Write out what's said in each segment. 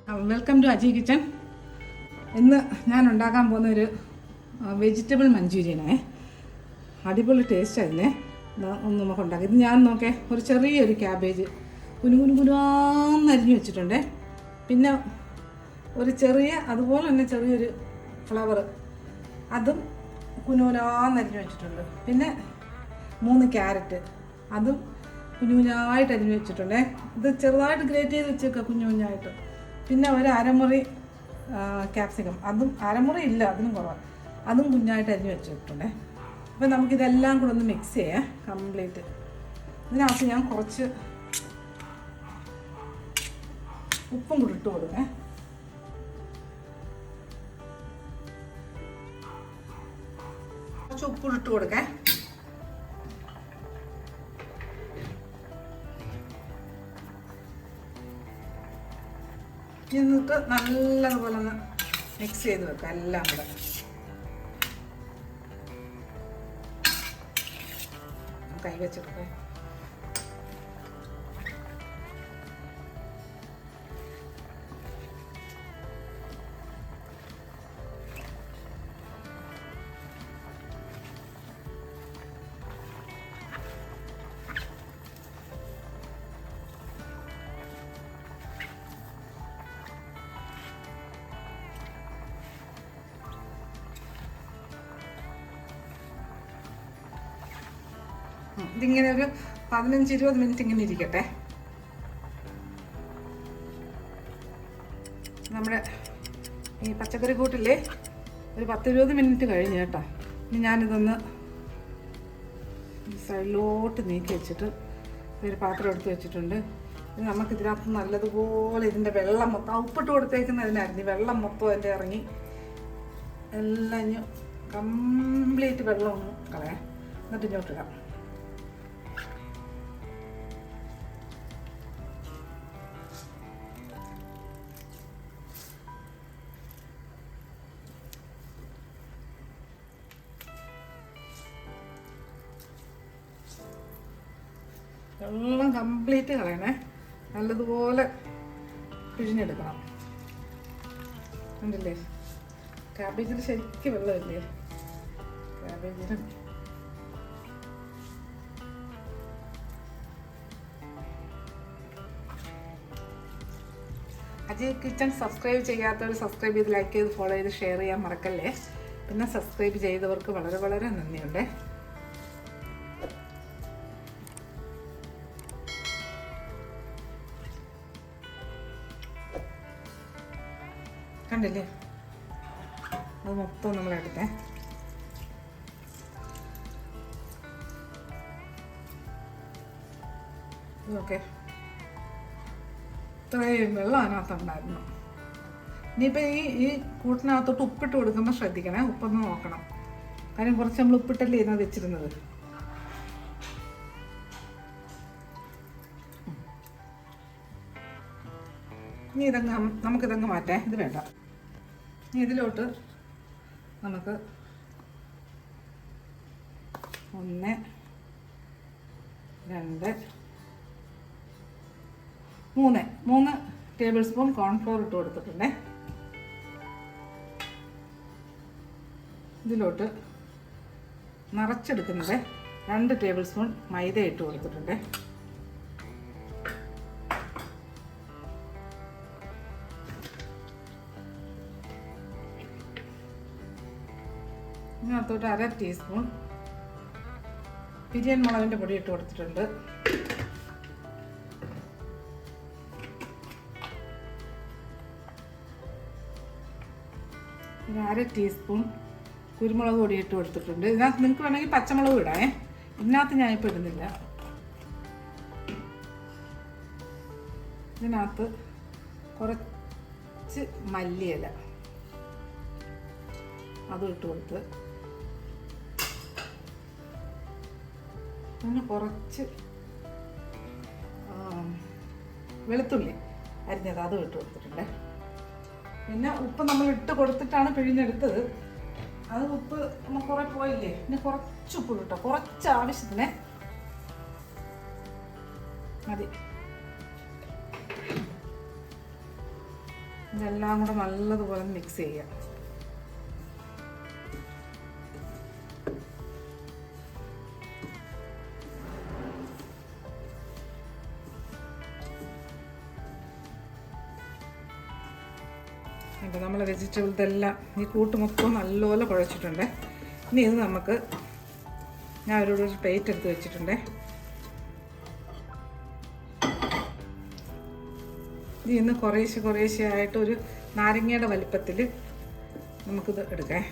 Welcome to Aji kitchen. ഇന്ന് ഞാൻ ഉണ്ടാക്കാൻ പോകുന്ന ഒരു വെജിറ്റബിൾ മഞ്ചൂരിയനാണ്. അടിപൊളി ടേസ്റ്റ് അതിനെ ഒന്ന് നമുക്ക് ഉണ്ടാക്കാം. ഇത് ഞാൻ നോക്കേ ഒരു ചെറിയൊരു ക്യാബേജ് കുനുകുനുകുനാന്നരിഞ്ഞ് വെച്ചിട്ടുണ്ട്. പിന്നെ ഒരു ചെറിയ അതുപോലെ തന്നെ ചെറിയൊരു ഫ്ലവർ അതും കുനുകുനാന്നരിഞ്ഞ് വെച്ചിട്ടുണ്ട്. പിന്നെ 3 ക്യാരറ്റ് അതും കുഞ്ഞുകുഞ്ഞായിട്ട് അരിഞ്ഞ് വെച്ചിട്ടുണ്ട്. ഇത് ചെറുതായിട്ട് ഗ്രേറ്റ് ചെയ്ത് വെച്ചേക്കുക കുഞ്ഞുകുഞ്ഞായിട്ട്. പിന്നെ ഒരു അരമുറി ക്യാപ്സിക്കം, അതും അരമുറി ഇല്ല, അതിനും കുറവാണ്, അതും കുഞ്ഞായിട്ട് അരിഞ്ഞ് വെച്ചിട്ടുണ്ട്. അപ്പോൾ നമുക്കിതെല്ലാം കൂടെ ഒന്ന് മിക്സ് ചെയ്യാം കംപ്ലീറ്റ്. ഇതിനകത്ത് ഞാൻ കുറച്ച് ഉപ്പും കൂടി ഇട്ട് കൊടുക്കേ. കുറച്ച് ഉപ്പ് ഇട്ട് കൊടുക്കേ. എന്നിട്ട് നല്ലതുപോലെ ഒന്ന് മിക്സ് ചെയ്ത് വെക്കാം എല്ലാം കൂടെ. കൈ വെച്ചിട്ടേ ഇതിങ്ങനെ ഒരു 15-20 മിനിറ്റ് ഇങ്ങനെ ഇരിക്കട്ടെ. നമ്മുടെ ഈ പച്ചക്കറി കൂട്ടില്ലേ ഒരു 10-20 മിനിറ്റ് കഴിഞ്ഞ് കേട്ടോ. ഇനി ഞാനിതൊന്ന് സൈഡിലോട്ട് നീക്കി വെച്ചിട്ട് ഒരു പാത്രം എടുത്ത് വെച്ചിട്ടുണ്ട്. ഇനി നമുക്കിതിനകത്ത് നല്ലതുപോലെ ഇതിൻ്റെ വെള്ളം മൊത്തം ഉപ്പിട്ട് കൊടുത്തേക്കുന്നതിനായിരുന്നു. ഈ വെള്ളം മൊത്തം അതിൻ്റെ ഇറങ്ങി എല്ലാം ഇനി കംപ്ലീറ്റ് വെള്ളം ഒന്ന് കളയാം. എന്നിട്ട് ഇങ്ങോട്ടിടാം. വെള്ളം കംപ്ലീറ്റ് കളയണേ. നല്ലതുപോലെ പിഴിഞ്ഞെടുക്കണം. ഉണ്ടല്ലേ, ക്യാബേജിൽ ശരിക്കും വെള്ളമില്ലേ ക്യാബേജിനും. അജയ് കിച്ചൺ സബ്സ്ക്രൈബ് ചെയ്യാത്തവർ സബ്സ്ക്രൈബ് ചെയ്ത് ലൈക്ക് ചെയ്ത് ഫോളോ ചെയ്ത് ഷെയർ ചെയ്യാൻ മറക്കല്ലേ. പിന്നെ സബ്സ്ക്രൈബ് ചെയ്തവർക്ക് വളരെ വളരെ നന്ദിയുണ്ട്. കണ്ടില്ലേ, അത് മൊത്തം നമ്മളെടുത്തേ. ഓക്കെ, ഇത്രയും വെള്ളം അതിനകത്തുണ്ടായിരുന്നു. ഇനിയിപ്പോൾ ഈ കൂട്ടിനകത്തോട്ട് ഉപ്പിട്ട് കൊടുക്കുമ്പോൾ ശ്രദ്ധിക്കണേ, ഉപ്പൊന്ന് നോക്കണം. കാര്യം കുറച്ച് നമ്മൾ ഉപ്പിട്ടല്ലേ ഇതിനകത്ത് വെച്ചിരുന്നത്. ഇനി നമുക്കിതങ്ങ് മാറ്റാം, ഇത് വേണ്ട. ഇനി ഇതിലോട്ട് നമുക്ക് 1, 2, 3 ടേബിൾ സ്പൂൺ കോൺഫ്ലോർ ഇട്ട് കൊടുത്തിട്ടുണ്ടേ. ഇതിലോട്ട് നിറച്ചെടുക്കുന്നത് 2 ടേബിൾ സ്പൂൺ മൈദ ഇട്ട് കൊടുത്തിട്ടുണ്ട്. ഇതിനകത്തോട്ട് 1/2 ടീസ്പൂൺ പിരിയൻ മുളകിൻ്റെ പൊടി ഇട്ട് കൊടുത്തിട്ടുണ്ട്. പിന്നെ 1/2 ടീസ്പൂൺ കുരുമുളക് പൊടി ഇട്ട് കൊടുത്തിട്ടുണ്ട്. ഇതിനകത്ത് നിങ്ങൾക്ക് വേണമെങ്കിൽ പച്ചമുളക് ഇടാമേ. ഇതിനകത്ത് ഞാനിപ്പോൾ ഇടുന്നില്ല. ഇതിനകത്ത് കുറച്ച് മല്ലിയില അതും ഇട്ട് കൊടുത്ത്, പിന്നെ കുറച്ച് വെളുത്തുള്ളി അരിഞ്ഞത് അതും ഇട്ട് കൊടുത്തിട്ടുണ്ട്. പിന്നെ ഉപ്പ് നമ്മൾ ഇട്ട് കൊടുത്തിട്ടാണ് പിഴിഞ്ഞെടുത്തത്. അത് ഉപ്പ് നമ്മൾ കുറേ പോയില്ലേ, പിന്നെ കുറച്ച് ഉപ്പ് കിട്ടോ, കുറച്ച് ആവശ്യത്തിന് മതി. ഇതെല്ലാം കൂടെ നല്ലതുപോലെ മിക്സ് ചെയ്യാം. അപ്പോൾ നമ്മൾ വെജിറ്റബിൾസ് എല്ലാം ഈ കൂട്ട് മൊത്തം നല്ലപോലെ കുഴച്ചിട്ടുണ്ട്. ഇനി ഇത് നമുക്ക് ഞാൻ അവരോട് ഒരു പ്ലേറ്റ് എടുത്ത് വെച്ചിട്ടുണ്ട്. ഇന്ന് കുറേശ്ശെ ആയിട്ട് ഒരു നാരങ്ങയുടെ വലിപ്പത്തിൽ നമുക്കിത് എടുക്കാം.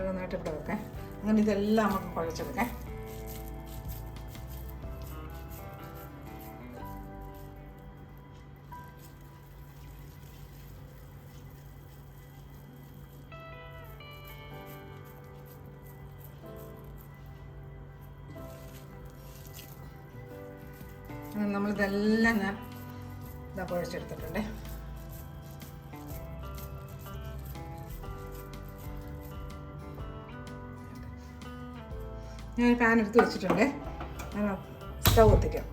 നന്നായിട്ട് ഇവിടെ വെക്കാം. അങ്ങനെ ഇതെല്ലാം നമുക്ക് കുഴച്ചെടുക്കാം. നമ്മളിതെല്ലാം ഞാൻ ഇതാ കുഴച്ചെടുത്തിട്ടുണ്ട്. ഞാൻ പാൻ എടുത്ത് വെച്ചിട്ടുണ്ട്. ഞാൻ സ്റ്റൗ കത്തിക്കാം.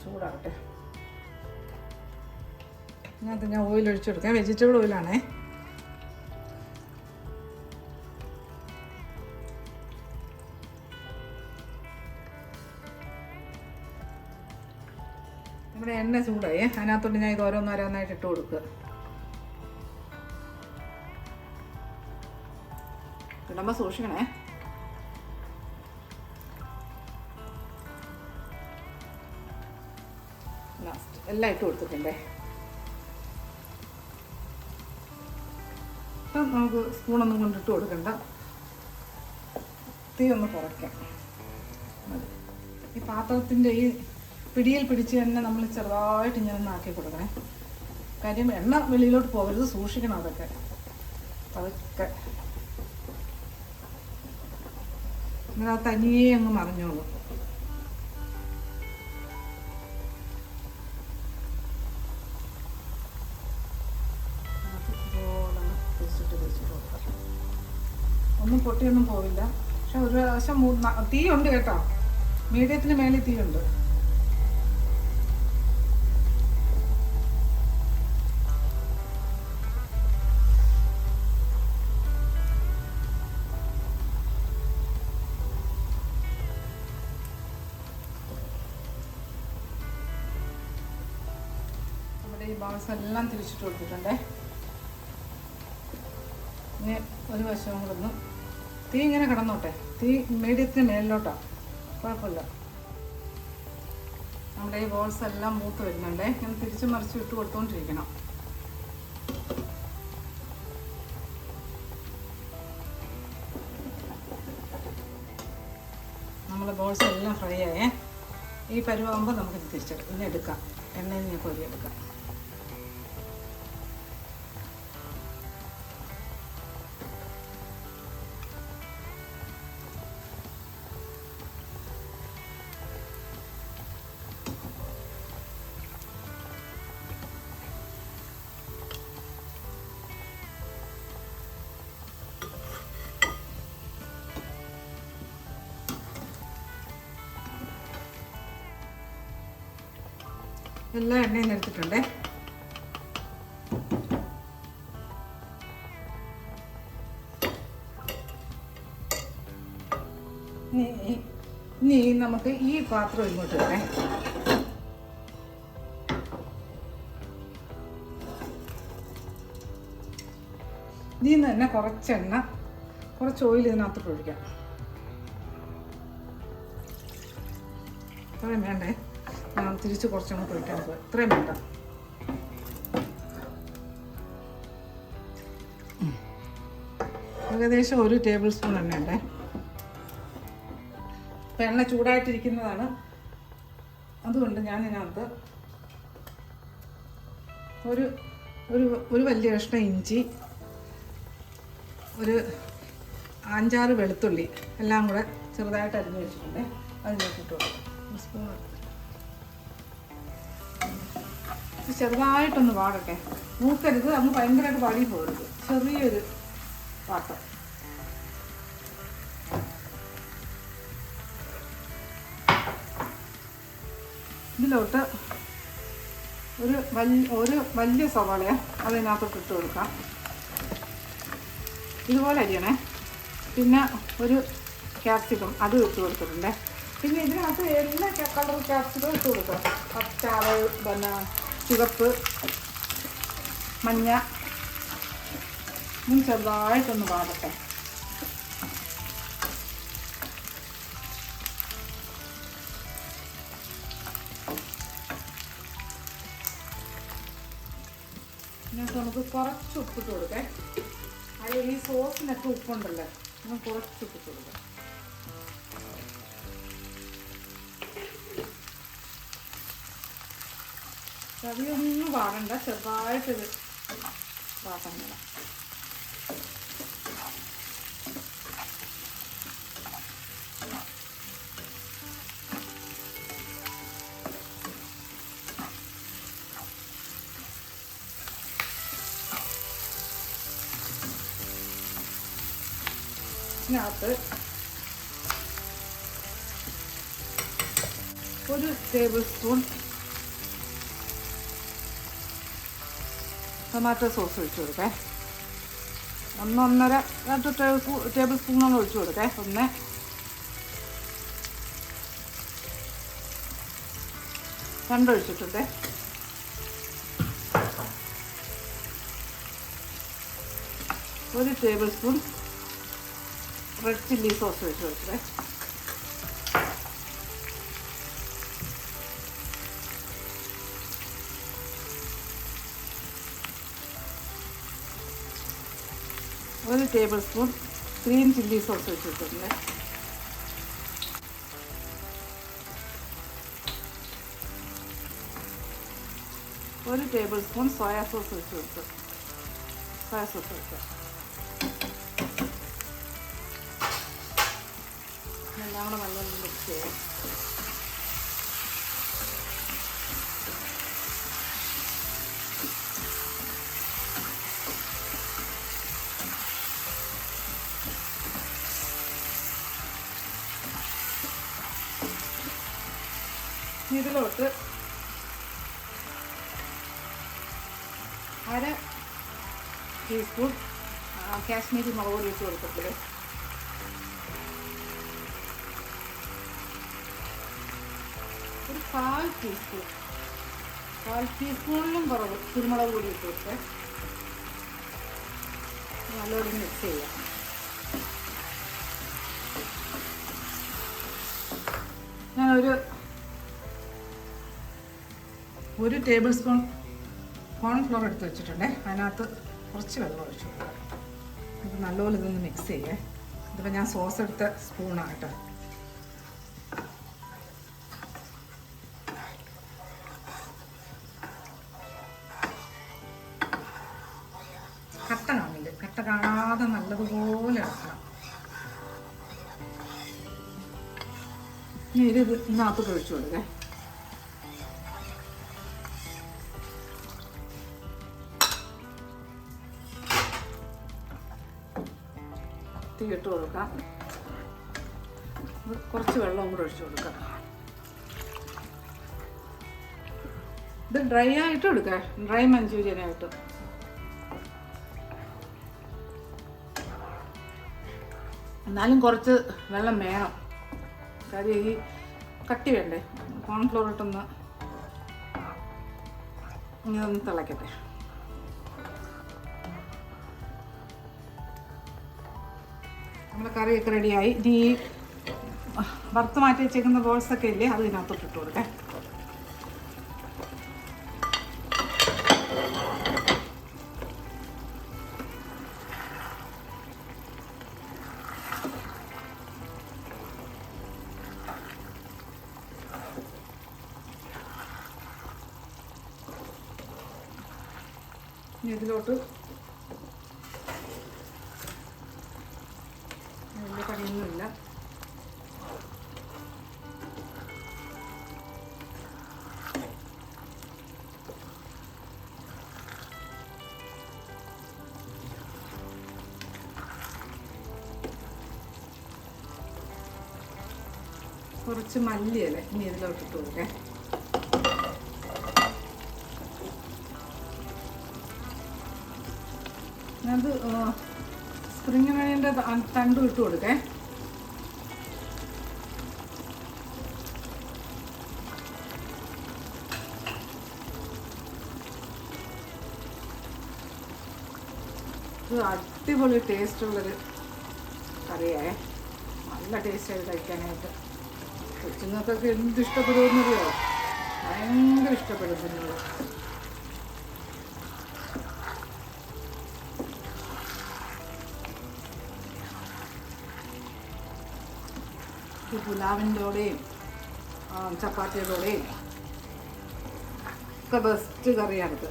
ചൂടാകട്ടെ. അതിനകത്ത് ഞാൻ ഓയിൽ ഒഴിച്ചെടുക്കാം. വെജിറ്റബിൾ ഓയിലാണേ. നമ്മുടെ എണ്ണ ചൂടായി. അതിനകത്തോട്ട് ഞാൻ ഇത് ഓരോന്നോരോന്നായിട്ട് ഇട്ട് കൊടുക്കുക. ഇടുമ്പോൾ സൂക്ഷിക്കണേ. ലാസ്റ്റ് എല്ലാം ഇട്ട് കൊടുത്തിട്ടുണ്ടേ. അപ്പം നമുക്ക് സ്പൂണൊന്നും കൊണ്ടിട്ട് കൊടുക്കണ്ട. തീ ഒന്ന് കുറയ്ക്കാം. ഈ പാത്രത്തിൻ്റെ ഈ പിടിയിൽ പിടിച്ച് തന്നെ നമ്മൾ ചെറുതായിട്ട് ഇങ്ങനെ ഒന്ന് ആക്കി കൊടുക്കണേ. കാര്യം എണ്ണ വെളിയിലോട്ട് പോകരുത്, സൂക്ഷിക്കണം. അതൊക്കെ അതൊക്കെ അത് തനിയെ അങ്ങ് മറിഞ്ഞോളൂ. ഒന്നും പൊട്ടിയൊന്നും പോവില്ല. പക്ഷെ ഒരു പ്രാവശ്യം തീയുണ്ട് കേട്ടോ. മീഡിയത്തിന് മേളിൽ തീയുണ്ട്. ഈ ബൗൾസ് എല്ലാം തിരിച്ചിട്ട് കൊടുത്തിട്ടുണ്ടേ. ഇനി ഒരു വശവും കൂടെ ഒന്ന് തീ ഇങ്ങനെ കിടന്നോട്ടെ. തീ മീഡിയത്തിന് മേലിലോട്ടാണ്, കുഴപ്പമില്ല. നമ്മുടെ ഈ ബോൾസ് എല്ലാം മൂത്ത് വരുന്നുണ്ടേ. ഇങ്ങനെ തിരിച്ച് മറിച്ച് ഇട്ട് കൊടുത്തുകൊണ്ടിരിക്കണം. നമ്മളെ ബോൾസ് എല്ലാം ഫ്രൈ ആയേ. ഈ പരുവാകുമ്പോൾ നമുക്കിത് തിരിച്ചെടുക്കാം. ഇനി എടുക്കാം, എണ്ണയിൽ നിന്ന് കോരിയെടുക്കാം. എല്ലാ എണ്ണയും എടുത്തിട്ടുണ്ടേ. ഇനി നമുക്ക് ഈ പാത്രം ഇങ്ങോട്ട് വരേ. ഇതിൽ നിന്ന് തന്നെ കുറച്ചെണ്ണ, കുറച്ച് ഓയിൽ ഇതിനകത്തോട്ട് ഒഴിക്കാം. ഇത്രയും വേണ്ടേ. ഞാൻ തിരിച്ച് കുറച്ചങ്ങോട്ട് ഒഴിക്കാൻ പോകും. ഇത്രയും വേണ്ട. ഏകദേശം 1 ടേബിൾ സ്പൂൺ എണ്ണ ഉണ്ടേ. ഇപ്പം എണ്ണ ചൂടായിട്ടിരിക്കുന്നതാണ്. അതുകൊണ്ട് ഞാൻ ഇതിനകത്ത് ഒരു വലിയ കഷ്ണം ഇഞ്ചി, ഒരു 5-6 വെളുത്തുള്ളി എല്ലാം കൂടെ ചെറുതായിട്ട് അരിഞ്ഞ് വെച്ചിട്ടുണ്ട്. അതിലേക്ക് ഇട്ട് കൊടുക്കും. സ്പൂൺ ചെറുതായിട്ടൊന്ന് വാടട്ടെ, മൂക്കരുത്, അങ്ങ് ഭയങ്കരമായിട്ട് വാടി പോകരുത്, ചെറിയൊരു വാട്ടം. ഇതിലോട്ട് ഒരു വലിയ സവാളയെ അതിനകത്തോട്ട് ഇട്ട് കൊടുക്കാം. ഇതുപോലെ അരിയണേ. പിന്നെ ഒരു ക്യാപ്സിക്കം അതും ഇട്ട് കൊടുത്തിട്ടുണ്ട്. പിന്നെ ഇതിനകത്ത് എല്ലാ കളർ ക്യാപ്സിക്കം ഇട്ട് കൊടുക്കാം. പച്ച, പിന്നെ ചുവപ്പ്, മഞ്ഞ. ചെറുതായിട്ടൊന്ന് വാടട്ടെ. ഇതിനകത്ത് നമുക്ക് കുറച്ച് ഉപ്പിട്ട് കൊടുക്കാം. അത് ഈ സോസിനൊക്കെ ഉപ്പുണ്ടല്ലോ, നമുക്ക് കുറച്ച് ഉപ്പിട്ട് കൊടുക്കാം. അധികമൊന്നും വാടണ്ട, ചെറുതായിട്ടൊരു വാട്ടം വേണം. ഇതിനകത്ത് ഒരു ടേബിൾ സ്പൂൺ ടൊമാറ്റോ സോസ് ഒഴിച്ചു കൊടുക്കേ. 1-1.5 ടേബിൾ സ്പൂണോളം ഒഴിച്ചു കൊടുക്കേ. 2 ഒഴിച്ചിട്ടുണ്ട്. ഒരു table spoon red chilli sauce ഒഴിച്ച് കൊടുക്കേ. ഒരു table spoon green chilli sauce വെച്ചിട്ടുണ്ട്. ഒരു ടേബിൾ സ്പൂൺ സോയാ സോസ് വെച്ച് കൊടുത്തു. സോയാ സോസ് വെക്കാം. എല്ലാം കൂടെ നല്ലോണം മിക്സ് ചെയ്യാം. ഇതിലോട്ട് 1/2 ടീസ്പൂൺ കാശ്മീരി മുളക് പൊടി ഇട്ട് കൊടുത്തിട്ട്, ഒരു 1/4 ടീസ്പൂണിലും കുറവ് കുരുമുളക് പൊടി ഇട്ട് കൊടുത്ത് നല്ലോണം മിക്സ് ചെയ്യാം. ഞാനൊരു 1 ടേബിൾ സ്പൂൺ കോൺഫ്ലോർ എടുത്ത് വെച്ചിട്ടുണ്ട്. അതിനകത്ത് കുറച്ച് വെള്ളം ഒഴിച്ചു കൊടുക്കാം. ഇത് നല്ലപോലെ ഇതൊന്ന് മിക്സ് ചെയ്യേ. ഇതിപ്പോൾ ഞാൻ സോസ് എടുത്ത സ്പൂണാണ് കേട്ടോ. കട്ട കാണില്ല, കട്ട കാണാതെ നല്ലതുപോലെ ഇളക്കണം. ഇനി ഇത് ഇതിനകത്ത് ഒഴിച്ചു കൊടുക്കേ. ഇട്ട് കൊടുക്കാം. കുറച്ച് വെള്ളവും കൂടെ ഒഴിച്ചു കൊടുക്കാം. ഇത് ഡ്രൈ ആയിട്ട് എടുക്കാം, ഡ്രൈ മഞ്ചൂരിയനായിട്ട്. എന്നാലും കുറച്ച് വെള്ളം വേണം, കാര്യം ഈ കട്ടി വേണ്ടേ. കോൺഫ്ലോർ ഇട്ടൊന്ന് ഇങ്ങനെ തിളയ്ക്കട്ടെ. നമ്മുടെ കറിയൊക്കെ റെഡിയായി. ഇനി ഈ വറുത്ത് മാറ്റി വെച്ചേക്കുന്ന ബോൾസൊക്കെ ഇല്ലേ, അത് ഇതിനകത്തോട്ട് ഇട്ട് കൊടുക്കാം. ഇതിലോട്ട് വലിയ കറിയൊന്നുമില്ല. കുറച്ച് മല്ലിയില ഇനി ഇതിലോട്ടിട്ട് കൊടുക്കേ. അത് സ്പ്രിംഗ് അണിയൻ്റെ തണ്ടും ഇട്ട് കൊടുക്കേ. ഇത് അടിപൊളി ടേസ്റ്റുള്ളൊരു കറിയേ. നല്ല ടേസ്റ്റായിട്ട് കഴിക്കാനായിട്ട്. കൊച്ചുങ്ങൾക്കൊക്കെ എന്ത് ഇഷ്ടപ്പെടുമെന്നറിയോ? ഭയങ്കര ഇഷ്ടപ്പെടും കുഞ്ഞുങ്ങൾ. ഈ പുലാവിൻ്റെയും ചപ്പാത്തിയുടെയും ഒക്കെ ബെസ്റ്റ് കറിയാണിത്.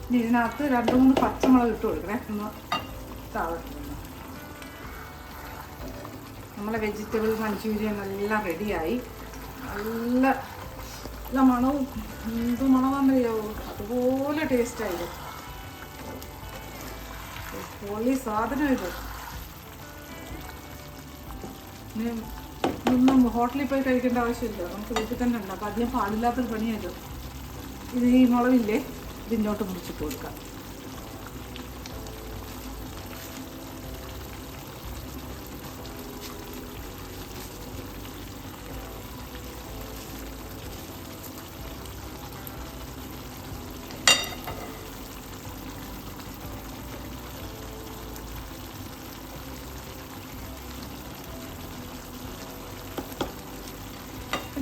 ഇനി ഇതിനകത്ത് 2-3 പച്ചമുളക് ഇട്ട് കൊടുക്കണേ. ഒന്ന് താഴെ നമ്മളെ വെജിറ്റബിൾ മഞ്ചൂരിയൻ എല്ലാം റെഡിയായി. നല്ല നല്ല മണവും എന്ത് മണമാണെന്നറിയാവോ? അതുപോലെ ടേസ്റ്റായത്. പൊള്ളി സാധനം ഇത്. ഇതൊന്നും ഹോട്ടലിൽ പോയി കഴിക്കേണ്ട ആവശ്യമില്ല, നമുക്ക് വീട്ടിൽ തന്നെ ഉണ്ട്. അപ്പം അധികം പാടില്ലാത്തൊരു പണിയായത്. ഇത് ഈ മുളകില്ലേ, ഇതിങ്ങോട്ട് മുറിച്ചിട്ട് കൊടുക്കാം.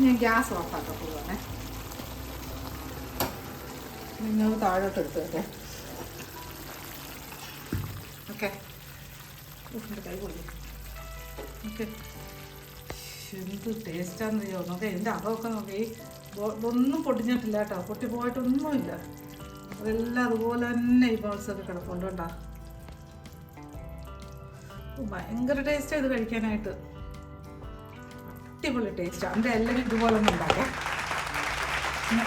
ഞാൻ ഗ്യാസ് ഓഫാക്കാൻ പോവാണേ. നിങ്ങൾ താഴോട്ട് എടുത്ത് വെക്കേ. ഓക്കെ, കൈ കൊടുക്കും. ഓക്കെ, എന്ത് ടേസ്റ്റാണെന്ന് നോക്കെ. എൻ്റെ അകമൊക്കെ നോക്കി, ഒന്നും പൊട്ടിഞ്ഞിട്ടില്ല കേട്ടോ, പൊട്ടിപ്പോയിട്ടൊന്നുമില്ല. അതെല്ലാം അതുപോലെ തന്നെ ഈ ബോൾസൊക്കെ കിടപ്പുണ്ട് കേട്ടോ. ഭയങ്കര ടേസ്റ്റാണ് ഇത് കഴിക്കാനായിട്ട്. അടിപൊളി ടേസ്റ്റാണ്. എൻ്റെ എല്ലാവരും ഇതുപോലെ ഒന്നും ഉണ്ടാക്കാം.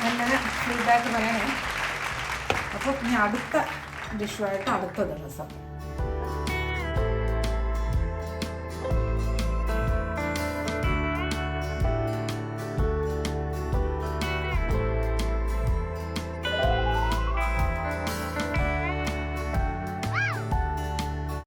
എല്ലാവരും ഫീഡ്ബാക്ക് പറയണേ. അപ്പോൾ ഇനി അടുത്ത ഡിഷുമായിട്ട് അടുത്ത ദിവസം